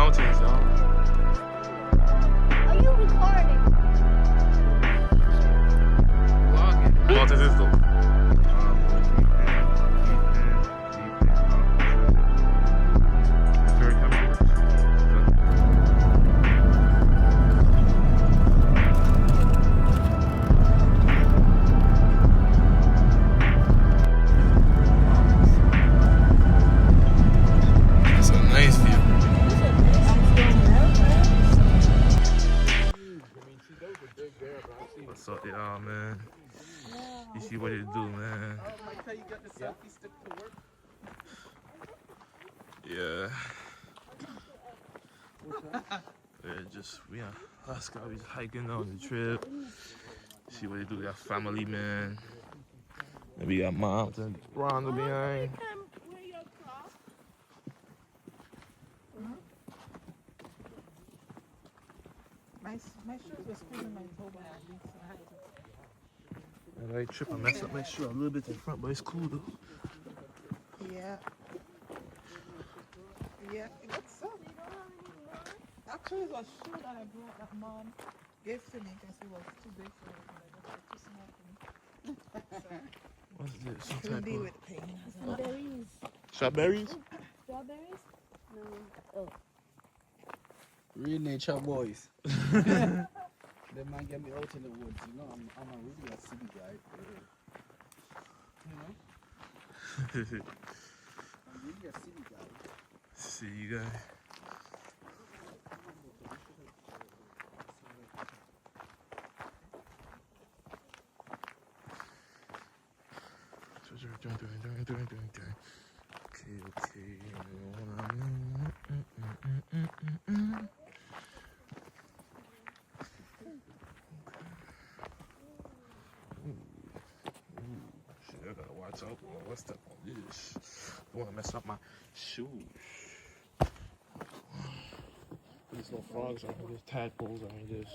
mountains, y'all. Are you recording? Vlogging. Mountains is dope. Very comfortable. It's a nice view. What's up, y'all, man? You see what it do, man? Yeah. Us guys be hiking on the trip. See what they do. We got family, man. And we got moms and Rhonda behind. My shoes were squeezing my toe by a bit, so I had to. And I trip, I messed up my shoe a little bit in front, but it's cool though. Yeah. Yeah, it looks so. Actually, it was a shoe that I brought that mom gave to me because it was too big for me. Too small for me. What's this? Some Couldn't type deal of with the pain. as well. Berries. strawberries? Strawberries? No. Oh. Real nature boys. They might get me out in the woods, you know. I'm a really a city guy. You know? I'm really a city guy. See you guys. Okay. Shit, I gotta watch out. What's step on this? Don't wanna mess up my shoes. There's no frogs on here. There's tadpoles on this.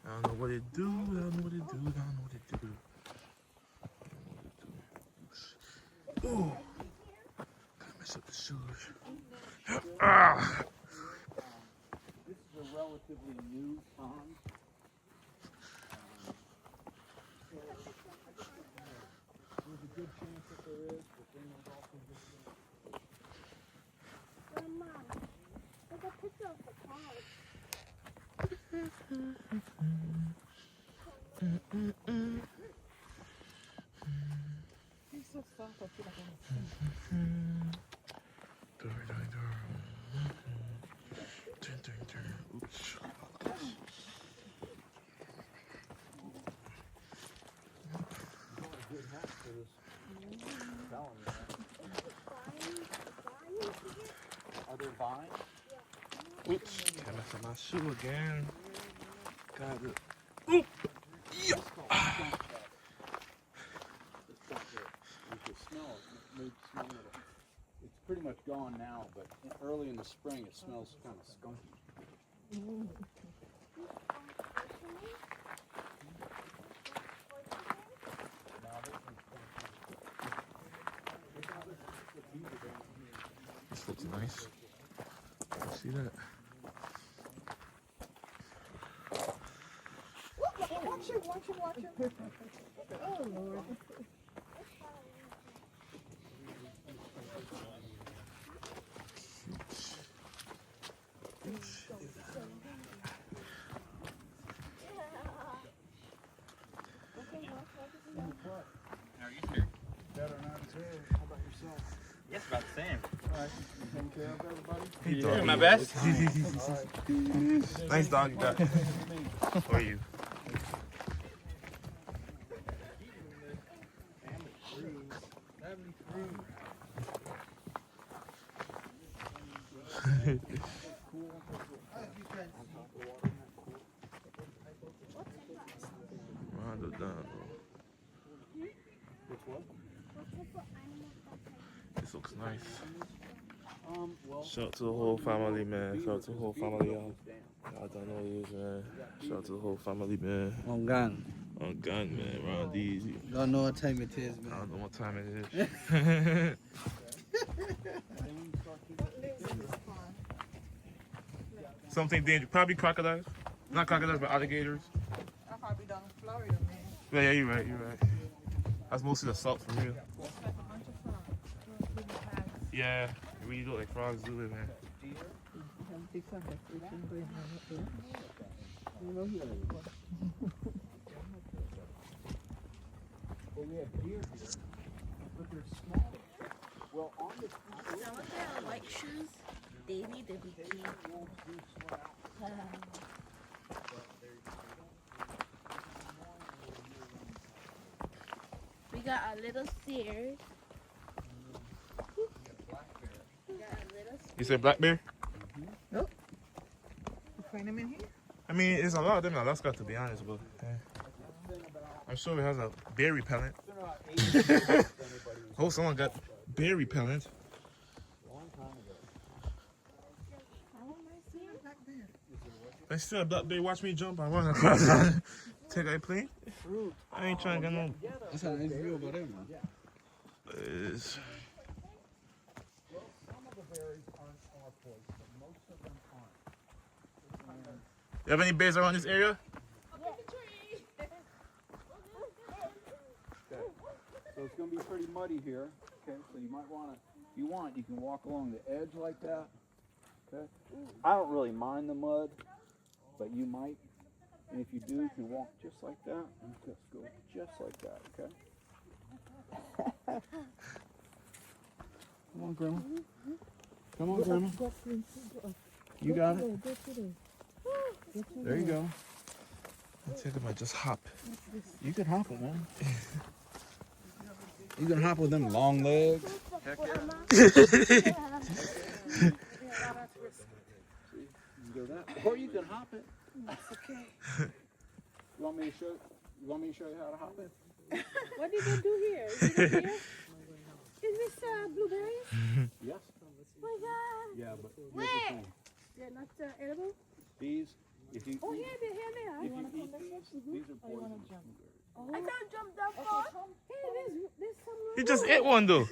I don't know what it do. I don't know what it do. I don't know what it do. Ooh. Gotta mess up the shoes. Ah. This is a relatively new pond. There's a good chance that there is, but then there's also good chance. Grandma, take a picture of the pond. He's so soft, I feel like I'm Oops. Good hat for this. I'm telling you, man. Are there vines? Oops. Can't mess up my shoe again. Got it. Oop. Yeah. You can smell it. Maybe smell it. It's pretty much gone now, but early in the spring it smells kind of skunky. This looks nice. See that? Watch it. Oh, Lord. Better not as well. How about yourself? Yes, about the same. All right, you taking care of everybody? Hey, Doing dog. my best. Nice dog you got. For you. Rondo down. This looks nice. Well, Shout out to the whole family, man. Shout out to the whole family, y'all. Y'all don't know this, man. Shout out to the whole family, man. on gun. On gun, man. Round these. Don't know what time it is, I man. don't know what time it is. Something dangerous. Probably crocodiles. Not crocodiles, but alligators. That probably down in Florida, man. Yeah, you're right. You're right. That's mostly the salt for real. It's like a bunch of frogs. Those little tags. Yeah, it really look like frogs do it, man. Well, we have deer here, but they're small. Well, on the Some of their white shoes, they need to be clean. We got a little steer. We got a little You said black bear? You find them in here? I mean, there's a lot of them in Alaska, to be honest, but I'm sure it has a bear repellent. Oh, someone got bear repellent. I still a black bear watch me jump. I run across that. Take a plane. I ain't trying to get no. That's how it's real about them, man. Is Some of the berries aren't our poison, but most of them aren't. you have any bears around this area? So it's going to be pretty muddy here. Okay, so you might want to, if you want, you can walk along the edge like that. Okay. I don't really mind the mud, but you might. And if you do, you can walk just like that and just go just like that. Okay. Come on, Grandma. Come on, Grandma. You got it. There you go. I think I might just hop. You can hop it, man. You can hop with them long legs. Heck yeah. You can go that, or you can hop it. That's okay. You want me to show? You want me to show you how to hop it? What did they do here? Is it here? Is this blueberries? Yes. Oh my god. Yeah, but here's the Where? thing. They're not edible? These, if you Oh, eat, here they are. if you eat these are poisonous. I can't jump that far. Hey, there's some. You just ate one though.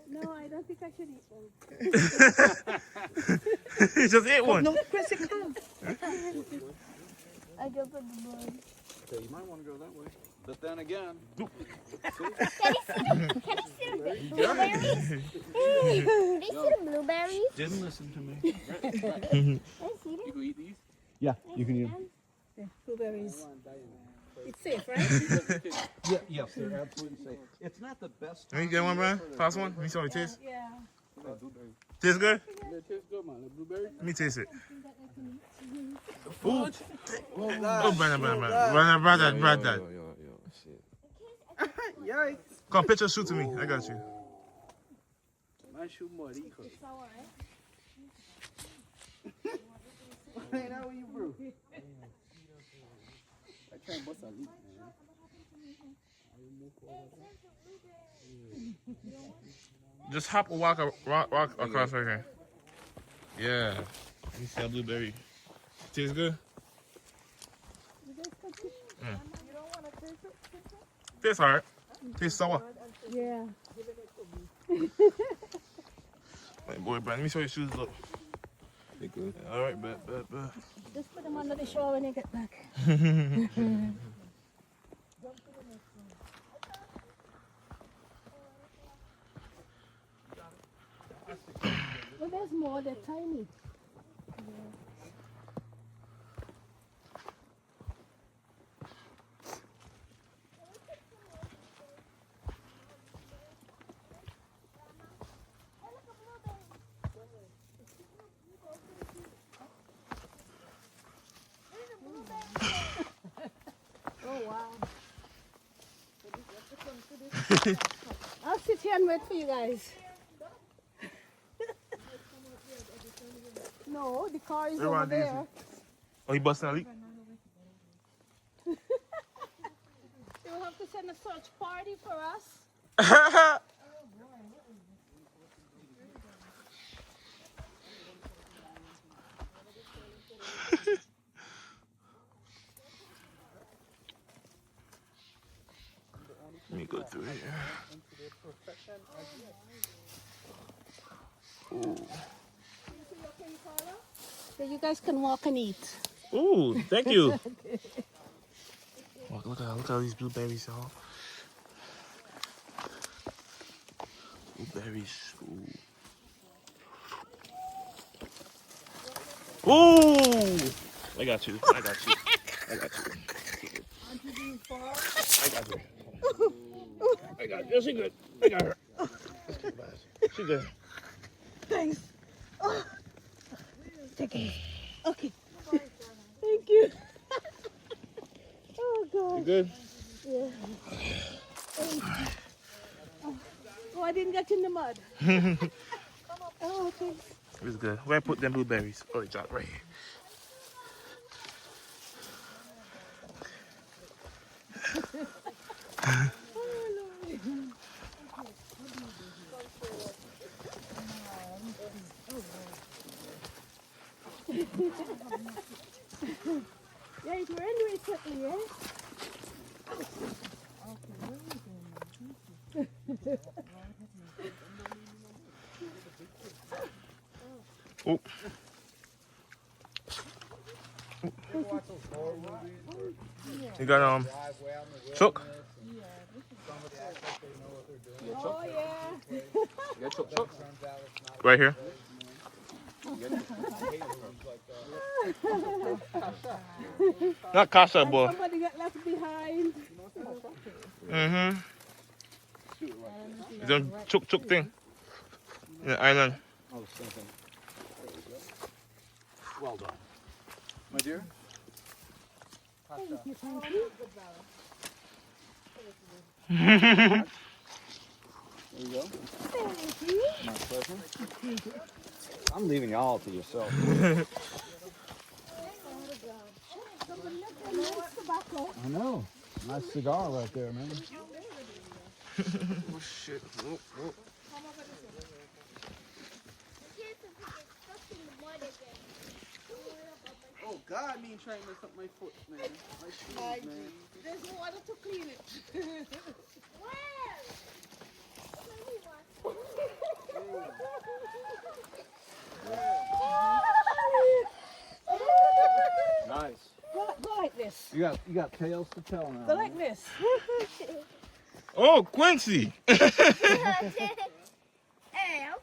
No, I don't think I should eat one. You just ate one. No, Chrissy, come. I jumped on the board. Okay, you might want to go that way. But then again, Can I see the blueberries? Can I see the blueberries? didn't listen to me. Can I see them? You can eat these? Yeah, you can eat them. Blueberries. It's safe, right? Yeah, yes, they're absolutely safe. It's not the best. Let me get one, Brian. Pass one. Let me see how it tastes. Yeah. Tastes good? It tastes good, man. The blueberry. Let me taste it. Ooh. Oh, Oh, brother. Yikes. Come, picture shoot to me. I got you. Man, shoot more. Sour, right? Ain't that what you brew? I try and bust a leak, man. Just hop or walk across right here. Yeah. Let me see a blueberry. Tastes good? You don't want to taste it? Tastes hard. Tastes sour. Yeah. Hey, boy, Brian, let me show your shoes look. They good. All right, bet. Just put them under the shower when you get back. Well, there's more. They're tiny. Oh, wow. I'll sit here and wait for you guys. No, the car is over there. Oh, you busting a leak? You will have to send a search party for us. Let me go through here. Ooh. So you guys can walk and eat. Ooh, thank you. Look at all these blueberries, y'all. Blueberries. Ooh. I got you. I got you. I got you. I got you. I got you. She good. I got her. She good. Thanks. Oh. Take it. Okay. Thank you. Oh, God. You good? Yeah. Oh, I didn't get in the mud. Oh, thanks. It was good. Where I put them blueberries? Oh, they dropped right here. Yeah, it's anyway, quickly, yeah? Oh. You got chook? Oh, yeah. You got chook. Right here. Not Casa, boy. Somebody got left behind. Mm-hmm. It's a chook thing. In the island. Oh, something. There we go. Well done. My dear? Thank you, thank you. There you go. Thank you. My pleasure. I'm leaving y'all to yourself. I know. Nice cigar right there, man. Oh, shit. Oh. Oh God, me trying to mess up my foot, man. My shoes, man. There's no water to clean it. Nice. Go like this. You got tales to tell now. Go like this. Oh, Quincy. Hey, how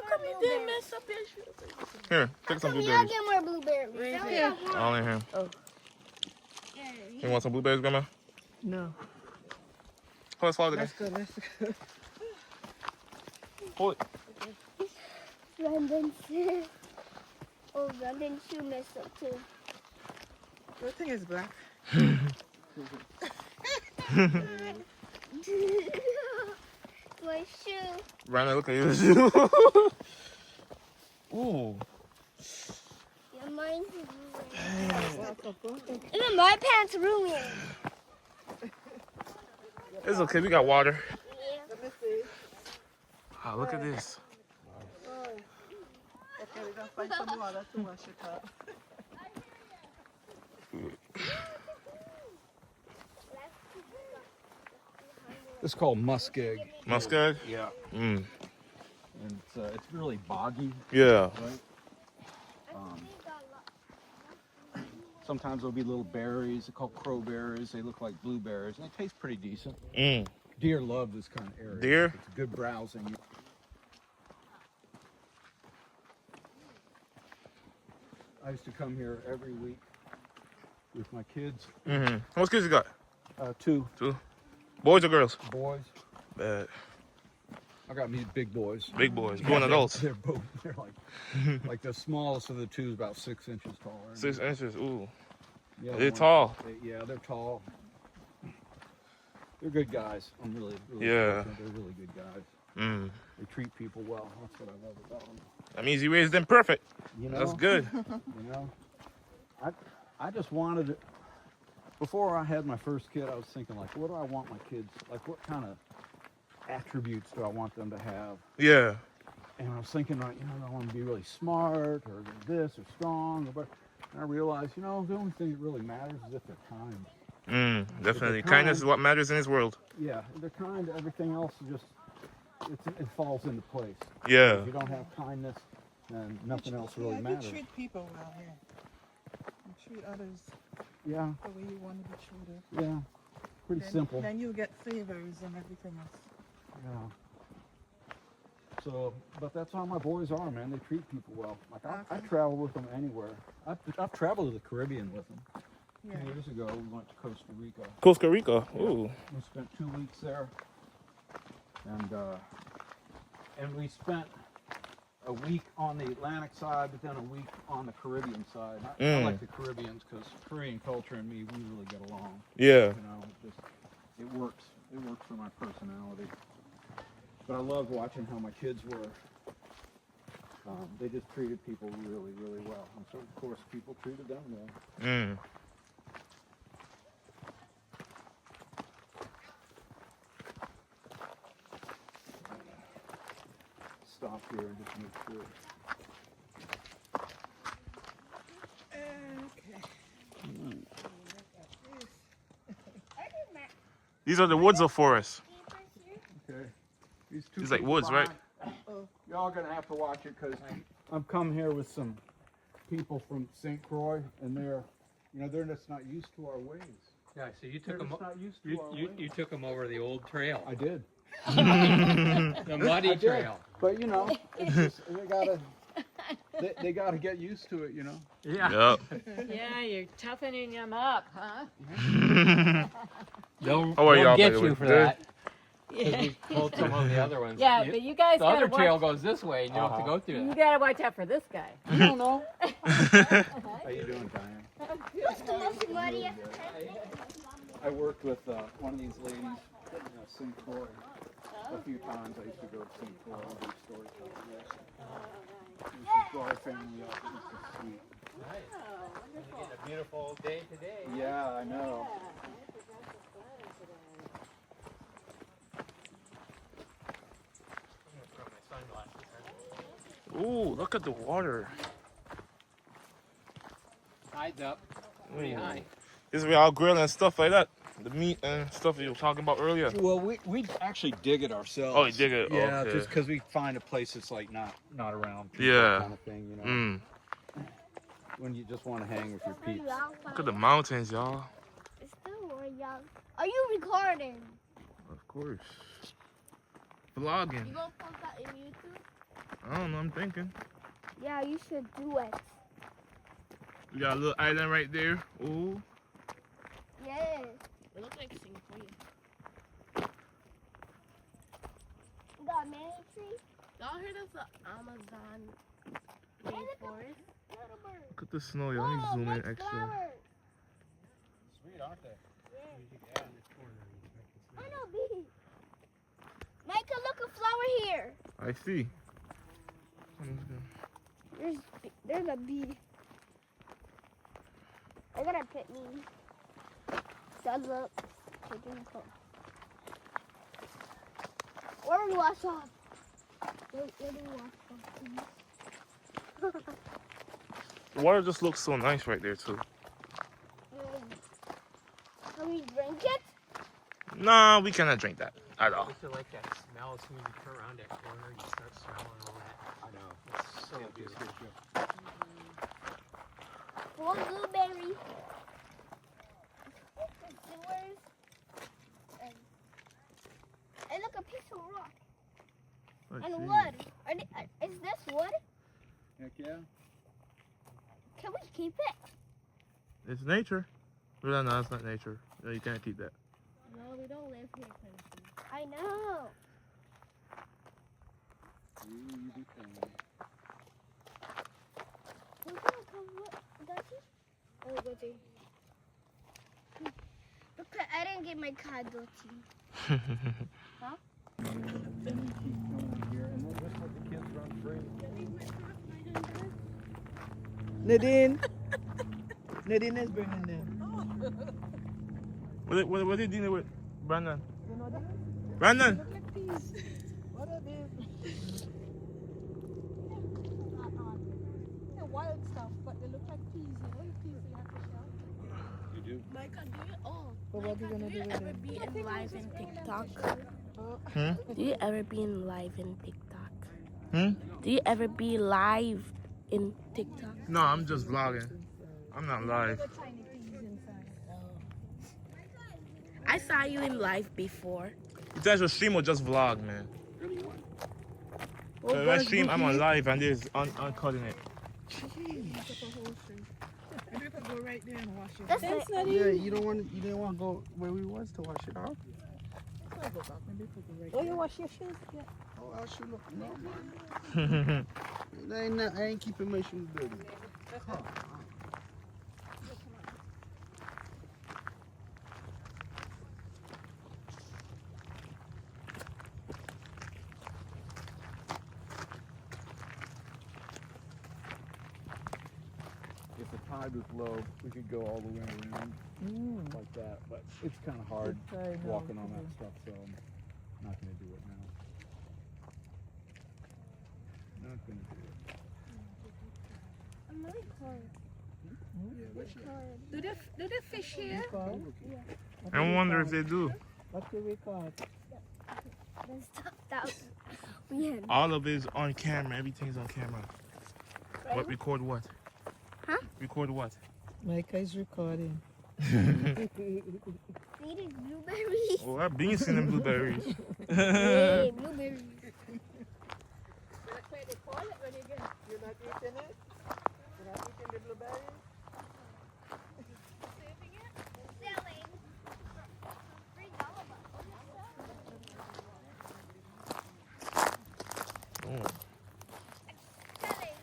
come you didn't mess up your shoes? Here, take some come y'all blueberries. get more blueberries? Don't y'all want- All in here. You want some blueberries, Grandma? No. Hold it, slide again. Let's go. Hold it. Brandon's. Oh, Brandon's shoe messed up too. Your thing is black. My shoe. Brandon, look at your shoe. Ooh. Yeah, mine's ruined. Even my pants ruined. It's okay, we got water. Yeah. Let me see. Oh, look at this. Okay, we're gonna find some water to wash it up. It's called muskeg. Muskeg? Yeah. Mm. And it's really boggy, Yeah. right? Sometimes there'll be little berries. They're called crowberries. They look like blueberries, and they taste pretty decent. Mm. Deer love this kind of area. Deer? It's good browsing. I used to come here every week with my kids. Mm-hmm. How much kids you got? Two Boys or girls? boys. Bad. I got me big boys. Big boys. Grown adults. They're both. They're like the smallest of the two is about 6 inches taller. 6 inches. Ooh. Yeah, They're tall. They're tall. They're good guys. I'm really Yeah. fortunate. They're really good guys. Mm. They treat people well. That's what I love about them. That means you raised them perfect. You know, That's good. You know, I just wanted it. Before I had my first kid, I was thinking like, what do I want my kids? Like, what kind of attributes do I want them to have? Yeah. And I was thinking, like, I want them to be really smart, or this, or strong, or whatever. And I realized, the only thing that really matters is if they're kind. Definitely. Kind. Kindness is what matters in this world. Yeah, if they're kind, everything else is just it falls into place. Yeah. If you don't have kindness, then nothing else really You matters. treat people well here. You treat others Yeah, the way you want to be treated. yeah. Pretty simple. Then you get favors and everything else. Yeah. So, but that's how my boys are, man. They treat people well. Like I travel with them anywhere. I've traveled to the Caribbean with them. Yeah. 2 years ago, we went to Costa Rica. Costa Rica. Ooh. We spent 2 weeks there, and we spent a week on the Atlantic side, but then a week on the Caribbean side. I like the Caribbeans because Korean culture and me, we really get along. Yeah. You know, it works. It works for my personality. But I loved watching how my kids were. They just treated people really, really well. And so, of course, people treated them well. Mm. Stop here and just make sure. These are the woods of forest. Okay. These two It's like people woods, right? behind, y'all gonna have to watch it because I'm come here with some people from St. Croix, and they're just not used to our ways. Yeah, so you They're took them. just not used to our ways. You took them over the old trail, I did. the muddy I did. trail. But it's just, they gotta get used to it, you know. Yeah. Yep. Yeah, you're toughening them up, huh? They'll, How are they'll y'all, get by the you way? for Good? that. Because we pulled some of the other ones. Yeah, but you guys The gotta other trail watch. goes this way, and you don't have to go through You that. gotta watch out for this guy. I don't know. How you doing, Diane? What's the most muddiest? I worked with one of these ladies in St. Croix a few times. I used to go to St. Croix and do storytelling. She brought her family up. It was so sweet. Getting a beautiful day today. Yeah, I know. Ooh, look at the water. Tides up pretty high. This is where I'll grill and stuff like that. The meat and stuff that you were talking about earlier. Well, we actually dig it ourselves. Oh, you dig it? Yeah, Okay. just because we find a place that's like not around people, Yeah. kind of thing, you know. Mm. When you just want to hang with your peeps. Look at the mountains, y'all. It's still more young. Are you recording? Of course. Vlogging. You gonna post that in YouTube? I don't know, I'm thinking. Yeah, you should do it. We got a little island right there. Ooh. Yes. It looks like Singapore. You got a mango tree? Y'all heard of the Amazon rainforest? Little bird. Look at the snow, y'all. Let me zoom in look, extra. flowers. Sweet, aren't they? I know, bee. Micah, look, a flower here. I see. There's a bee. They're gonna pet me. Shut up. Taking a photo. Where do we wash off? Where do we wash off? The water just looks so nice right there, too. Can we drink it? Nah, we cannot drink that at all. I used to like that smell as soon as you turn around that corner, you start smelling all that. I know. It's so beautiful. Full blueberry. Sewers. And look, a piece of rock. I And see. wood. Is this wood? Heck yeah. Can we keep it? It's nature. Well, no, it's not nature. No, you can't keep that. No, we don't live here, I know. You do things. Look, I didn't get my card, Dottie. And then you keep going here, and then just let the kids run free. Nadine. Nadine is bringing them. What are they dealing with, Brandon? You know that? Brandon! Look like peas. What are these? They're wild stuff, but they look like peas. You know the peas you have to shell? You do? Micah, do you? Oh, But what are you gonna do with ever them? be in live in TikTok? Hmm? Do you ever be in live in TikTok? Hmm? Do you ever be live in TikTok? No, I'm just vlogging. I'm not live. I saw you in live before. It's either stream or just vlog, man. Oh, When I stream, I'm on live and there's uncutting it. Maybe you could go right there and wash it. That's it. Yeah, you didn't want to go where we was to wash it off. I'll go back. Maybe you could go right Oh, there. you wash your shoes? Yeah. Oh, I should look. No, man. I ain't keeping my shoes dirty. If the tide was low, we could go all the way around like that, but it's kind of hard walking on that stuff, so I'm not going to do it now. Not going to do it. I'm really cold. Do they fish here? I wonder if they do. What do we call it? The stuff that we had. All of it is on camera. Everything's on camera. What record what? Huh? Record what? Micah is recording. Eating blueberries. Oh, I've been seeing them blueberries. Hey, blueberries. You're not eating it? You're not eating the blueberries? Selling. Oh. Selling.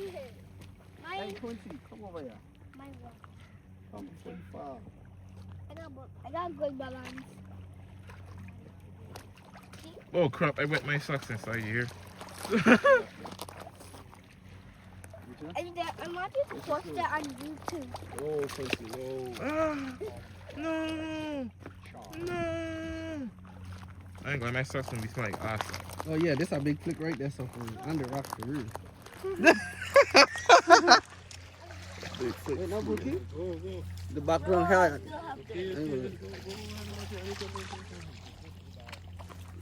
Okay. Hi. Hey, Quincy, come over here. My one. Come before you fall. I got good balance. Oh crap! I wet my socks inside here. I want you to post it on YouTube. Oh, Quincy, oh. Ah, no. I ain't gonna. My socks gonna be smelling like ass. Oh, yeah, this a big flick right there, so for under rock for real. Big flick. Wait, no, Bookie? The background hair.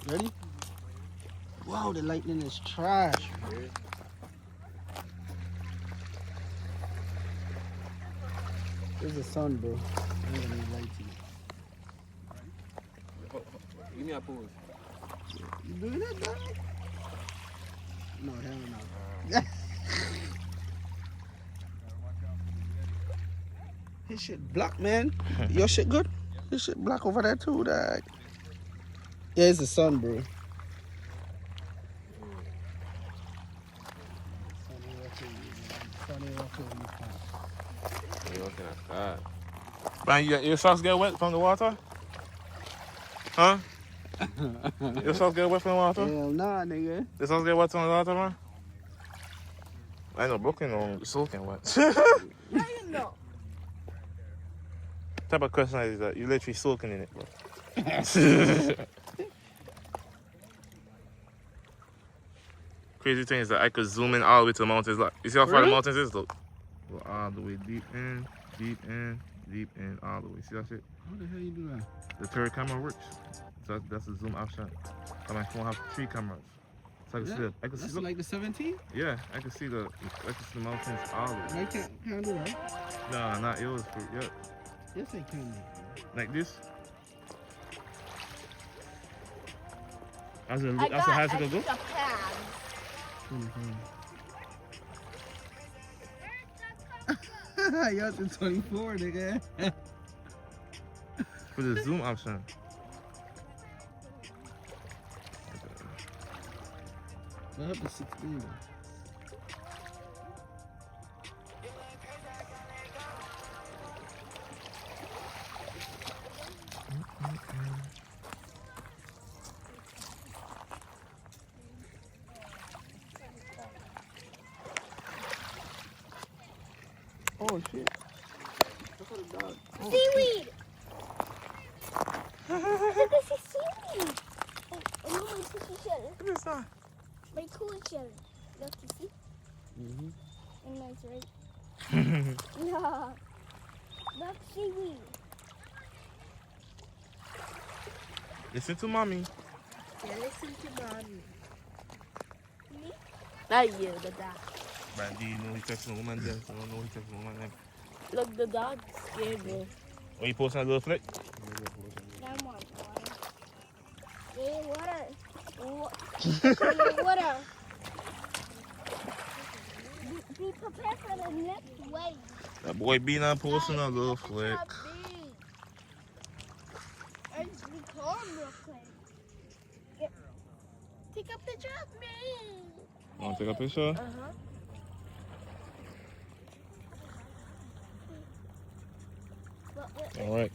Ready? Wow, the lightning is trash. There's the sun, bro. I ain't gonna need lights in it. Give me a pose. You doing that, dog? No, hell no. His shit black, man. Your shit good? His shit black over there too, dog. Yeah, it's the sun, bro. You're looking at that. Man, your socks get wet from the water? Huh? Your socks get wet from the water? Hell nah, nigga. Your socks get wet from the water, man? I know Brooklyn or soaking wet. How you know? Type of question is that? You literally soaking in it, bro. Crazy thing is that I could zoom in all the way to the mountains. Like, you see how far the Really? mountains is? Look. Go all the way deep in, all the way. See that shit? How the hell you do that? The third camera works. So that's a zoom option. So my phone has 3 cameras. So I can see the, I can see, That's look, like the 17? yeah, I can see the mountains all the way. I can't do that. No, not yours, but yeah. Yes, I can. Like this. That's a I that's a high got to go. extra pads. You're the 24, nigga. For the zoom option. What happened to 16? Oh shit. Look at the dog. Oh, Seaweed! Look at the seaweed! Oh, no, my tissue shell. What is that? My cool shell. Look, you see? Mhm. And nice, right? Yeah. Look, seaweed. Listen to mommy. Yeah, listen to mommy. Me? Not you, the dog. Brandy, you know he texting a woman then. I don't know he texting a woman then. Look, the dog scared me. Oh, you posting a little flick? That one, water. Yeah, water. Water. Be prepared for the next wave. That boy B not posting a little flick. And we can real quick. Take a picture of me. Want to take a picture? Uh-huh. All right.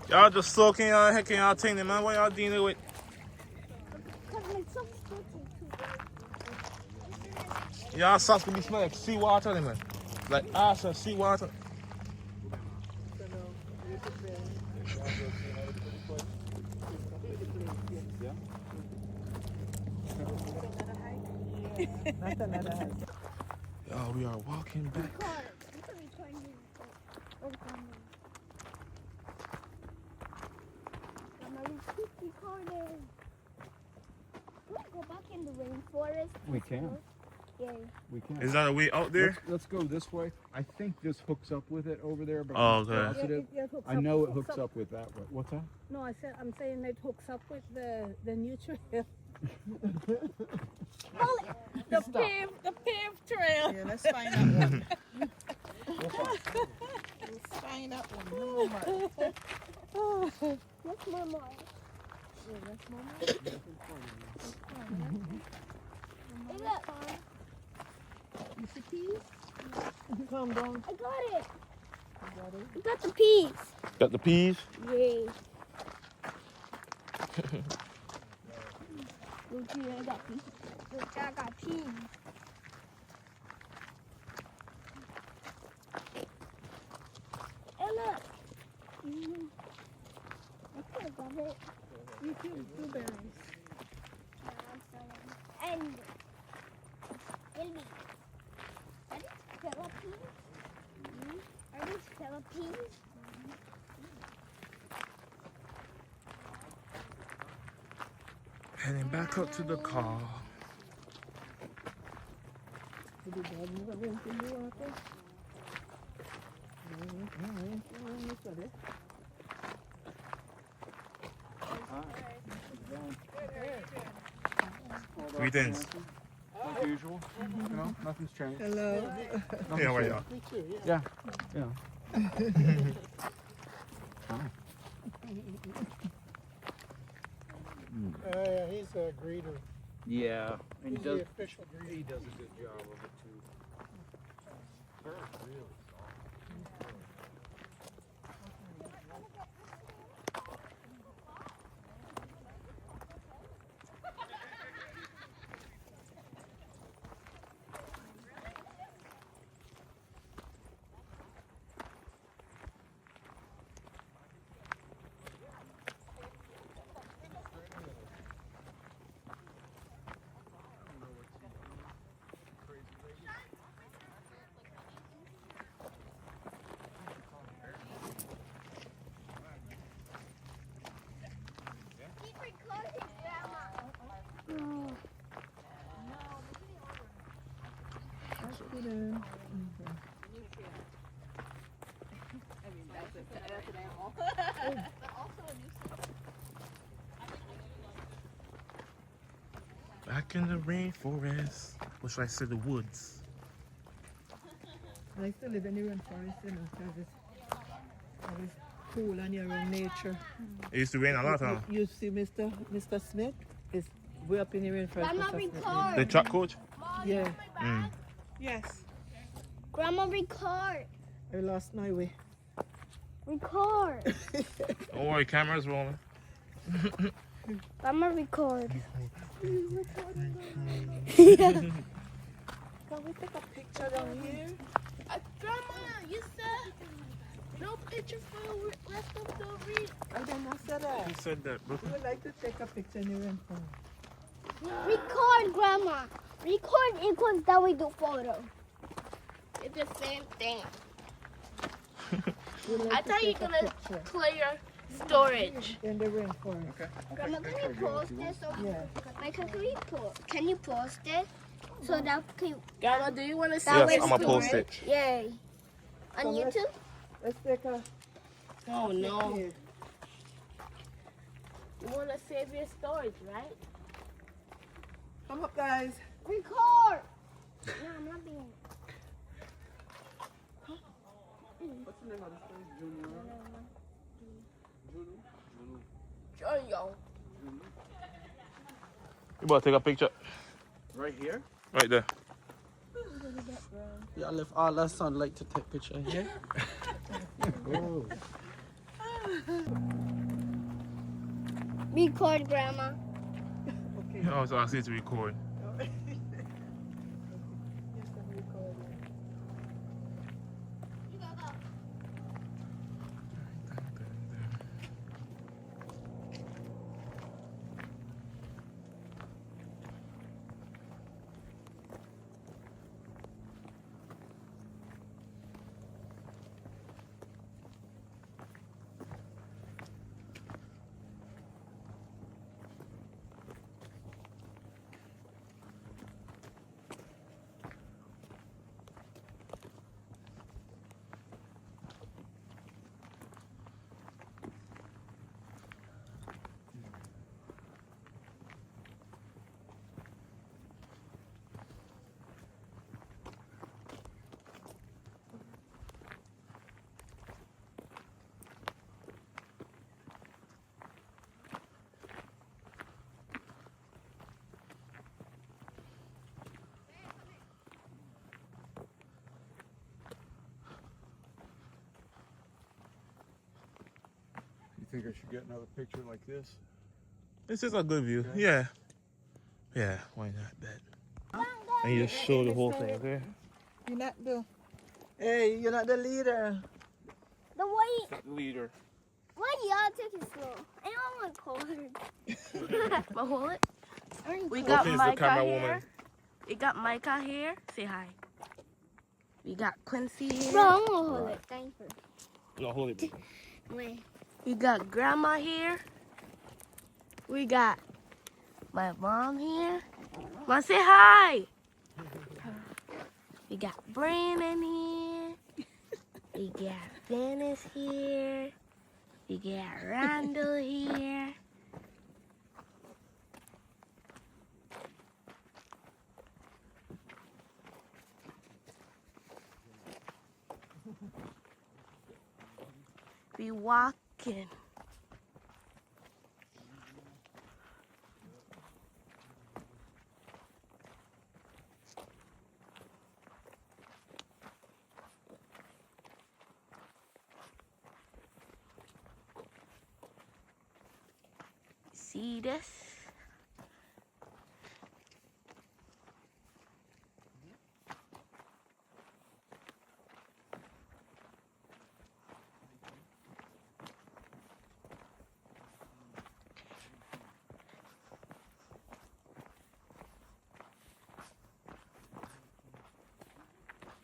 Y'all just soaking y'all hecking y'all thing, man. What y'all dealing with? Because my socks dirty too. Y'all socks could be smelling like seawater, man. Like ass or seawater. Not another hike. Y'all, we are walking back. Can we go back in the rainforest? We can. Yeah. We can. Is that a way out there? Let's go this way. I think this hooks up with it over there, but Oh, I'm okay. positive. I know it hooks up with that way. What's that? No, I'm saying it hooks up with the new trail. The paved trail. Yeah, let's find that one. Let's find that one. No more. What's my mom? Hey, look. You see peas? Calm down. I got it. I got the peas. Got the peas? Yay. Look here, I got peas. Look, I got peas. Hey, look. I could have got it. You too, blueberries. And Elby. Are these Philippines? Are these Philippines? Heading back up to the car. Did the dog never went in the water? Look at it. Greetings. Like usual. You know, nothing's changed. Hello. Yeah, where y'all? Yeah. Yeah. Yeah, he's a greeter. Yeah. And He's the official greeter. he does a good job of it too. Keep recording, Grandma. Back in the rainforest. What should I say? The woods. I like to live in the rainforest, you know, because it's cool and you're in nature. It used to rain a lot, huh? You see Mr. Smith? We're up in the rainforest. Grandma, for Saturday. record. The track coach? Yeah. Mm. Yes. Grandma, record. I lost my way. Record. Don't worry, camera's rolling. Grandma, record. Can we take a picture down here? Grandma, you said no picture for the rest of the week. I did not say that. Who said that, bro? We would like to take a picture in the rainforest. Record, Grandma. Record equals that we do photo. It's the same thing. We'd like I to thought you take were a gonna picture storage storage. in the rainforest. Okay. Grandma, can you post this? Yeah. Michael, can you post it? So that can Grandma, do you want to see That Yes, way I'm gonna it's post storage. it. Yay. On So let's- YouTube? Let's take a Oh no. here. You want to save your storage, right? Come up, guys. Record. No, I'm not being. What's the name of the place? Juneau. Yo. You about to take a picture? Right here? Right there. Y'all left all that sunlight to take picture here. Record, Grandma. Okay. I was asking you to record. Yes, I'm recording. You think I should get another picture like this? This is a good view. Yeah. Yeah, why not that? And you just show the whole thing, okay? You're not the. Hey, you're not the leader. The white. Not the leader. Why y'all take it slow? I don't want cold. But hold it. We Okay, got it's the Micah camera here. woman. We got Micah here. Say hi. We got Quincy here. Bro, I'm gonna hold it. Thank you. No, hold it. baby. Wait. We got Grandma here. We got my mom here. Mom, say hi. We got Brandon here. We got Dennis here. We got Randall here. We walking. See this?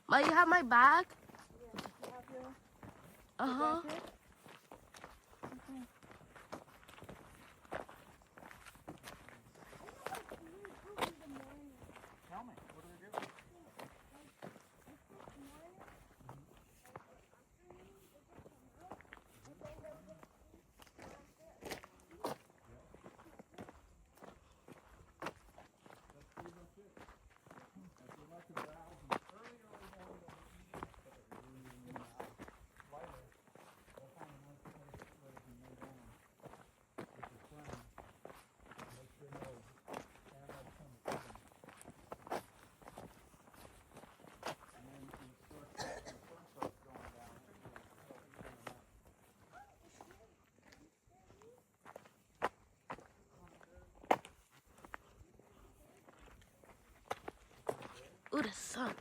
Ma, you have my bag? Uh-huh. Ooh, the sun.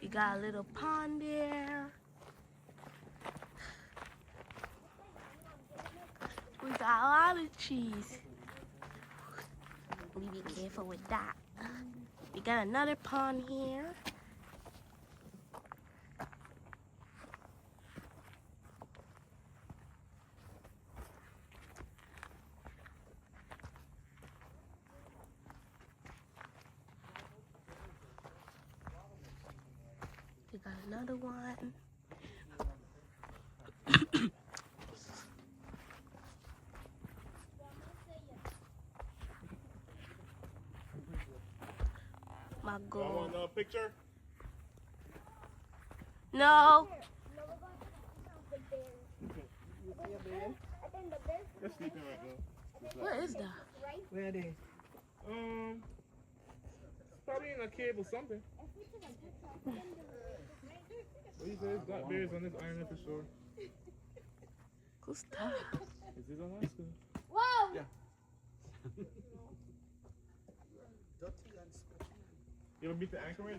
You got a little pond there. We got a lot of cheese. We be careful with that. We got another pond here. We got another one. My goal. Want a picture? No. No, we're going to the bears. I think the bears. They're sleeping right now. What is that? Right? Where are they? Probably in a cave or something. What he says, got bears on this island for sure. Who's that? This is Alaska. Whoa! Yeah. You ever been to Anchorage?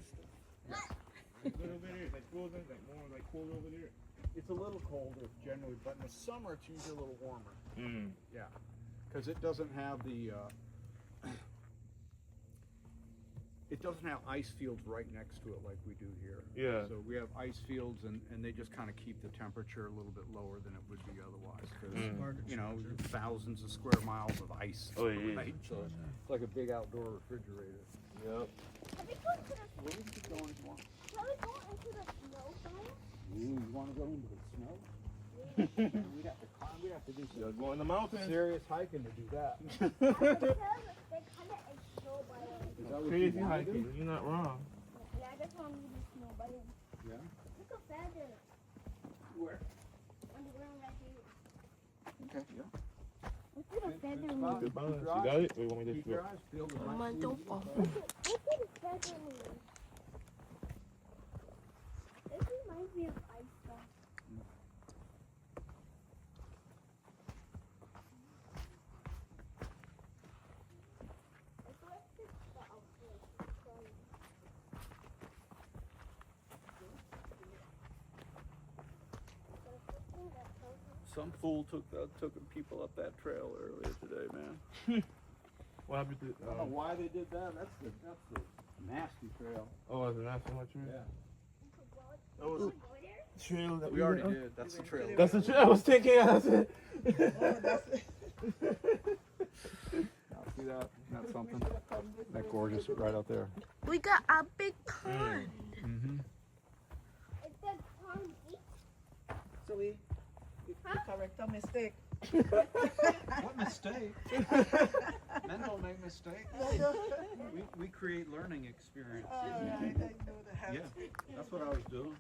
It's good over there. It's like frozen, like more like cold over there. It's a little colder generally, but in the summer it's usually a little warmer. Mm. Yeah, because it doesn't have the it doesn't have ice fields right next to it like we do here. Yeah. So we have ice fields, and they just kind of keep the temperature a little bit lower than it would be otherwise. Because you know, thousands of square miles of ice. Oh, yeah. Right? So it's like a big outdoor refrigerator. Yep. Can we go to the, Where would you go if you want? can we go into the snow zone? Ooh, you want to go into the snow? We'd have to climb. We'd have to do You're some going in the mountains. serious hiking to do that. Because they kind of snow by Is that what Crazy you want to hiking. do? Oh, You're not wrong. and I just want to do snow by Yeah. Look how fast it is. Where? On the ground right here. Okay. Yeah. Look at the feather It's move. fine. Good balance. You got it? Or you want me to Keep do your it? eyes peeled. It Mama, might don't squeeze fall. you. Look at the feather move. This reminds me of ice stuff. Some fool took people up that trail earlier today, man. What happened to I don't know why they did that. That's the nasty trail. Oh, was it not so much? Yeah. That was a trail that We already went did. That's the trail. That's the trail I was thinking. That's it. Oh, that's it. Now, see that? That's something. That gorgeous right out there. We got a big pond. Mm-hmm. It says pond deep. So we correct our mistake. What mistake? Men don't make mistakes. We create learning experiences. I know the Yeah, that's what I was doing.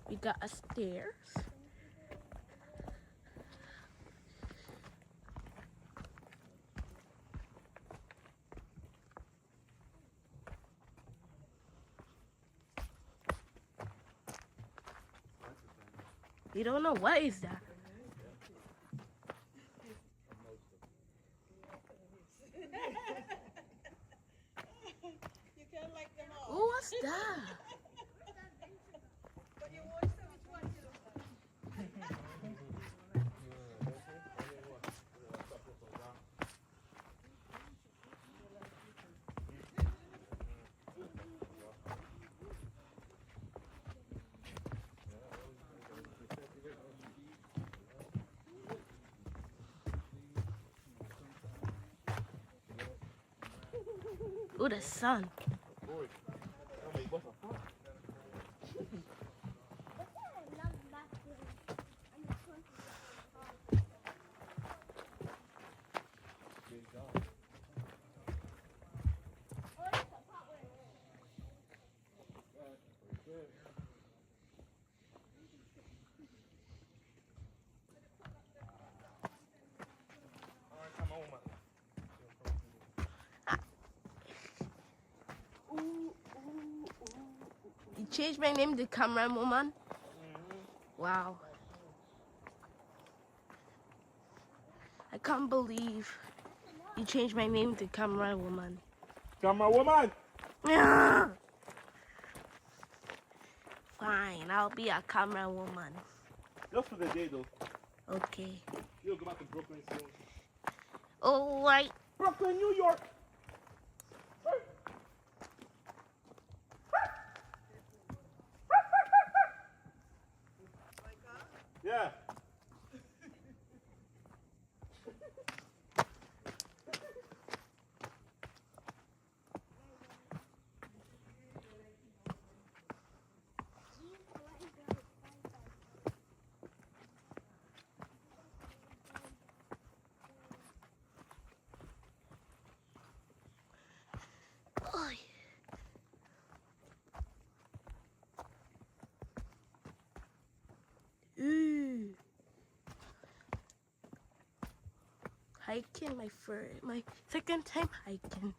We got a stairs. You don't know what is that? You can't like them all. Oh, what's that? But you always say which one you don't like. Ooh, the sun. You changed my name to Camera Woman? Wow. I can't believe you changed my name to Camera Woman. Camera woman. Yeah. Fine, I'll be a camera woman. Just for the day though. Okay. You'll go back to Brooklyn soon. All right. Brooklyn, New York. Yeah. Oy. Ooh. Hiking my second time hiking.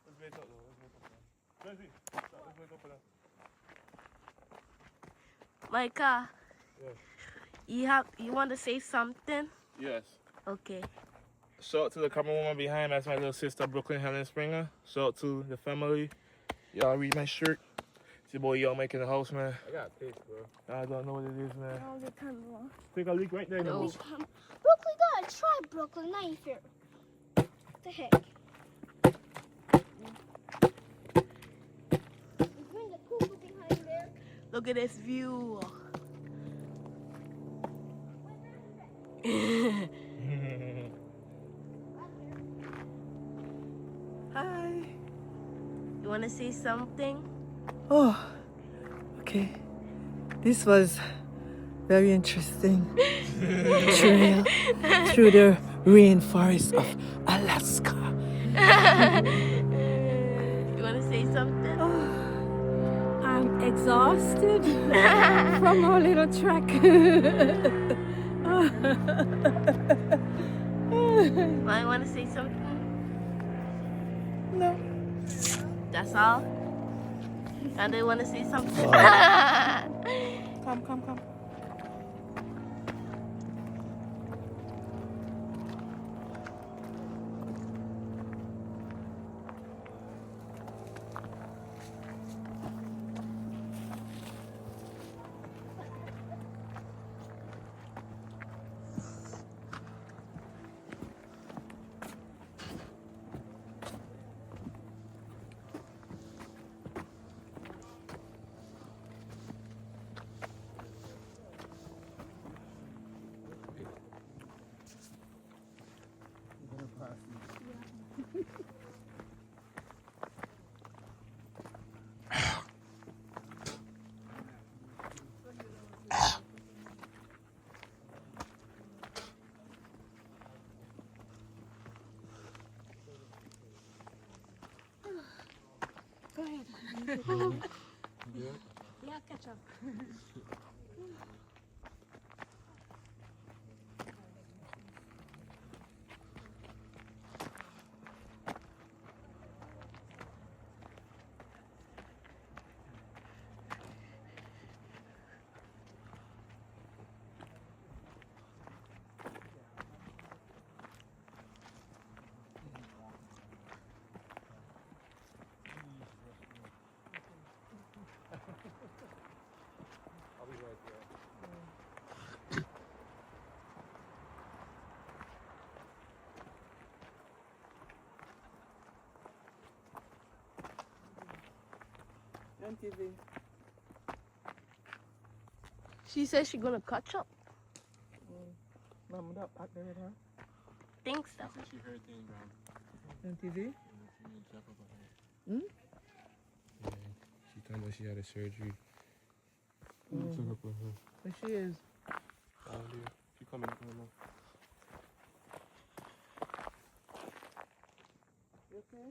Let's wait up though. Let's wait up there. Let's wait up for that. Micah. Yes. You want to say something? Yes. Okay. Shout out to the camera woman behind. That's my little sister, Brooklyn Helen Springer. Shout out to the family. Y'all read my shirt. It's your boy, y'all making the house, man. I got pissed, bro. I don't know what it is, man. All the time, bro. Take a leak right there. No. Brooklyn, gotta try Brooklyn. Now you fear. What the heck? Bring the cuckoo behind there. Look at this view. Hi. You want to say something? Oh, okay. This was very interesting. Trail through the rainforest of Alaska. You want to say something? I'm exhausted from our little trek. I want to say something. No. That's all? And they want to say something? Come. Go ahead. Yeah. Yeah, catch up. MTV. She said she's gonna catch up. Mom, that back there with her. Think so. She heard things wrong. MTV? Yeah, she told me she had a surgery. Took up with her. Where she is? She coming now. You okay?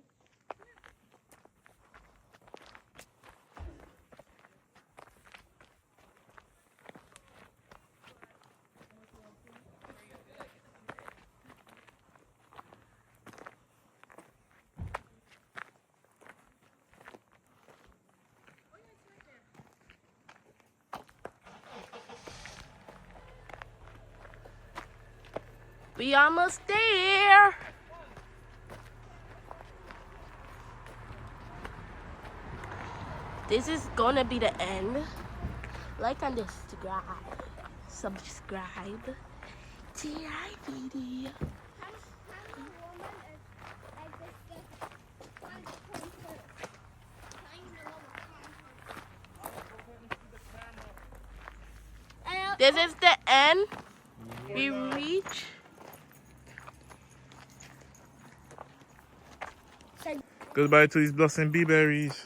We almost there. This is gonna be the end. Like and subscribe to our video. This is the end. We reach. Goodbye to these blossom bee berries.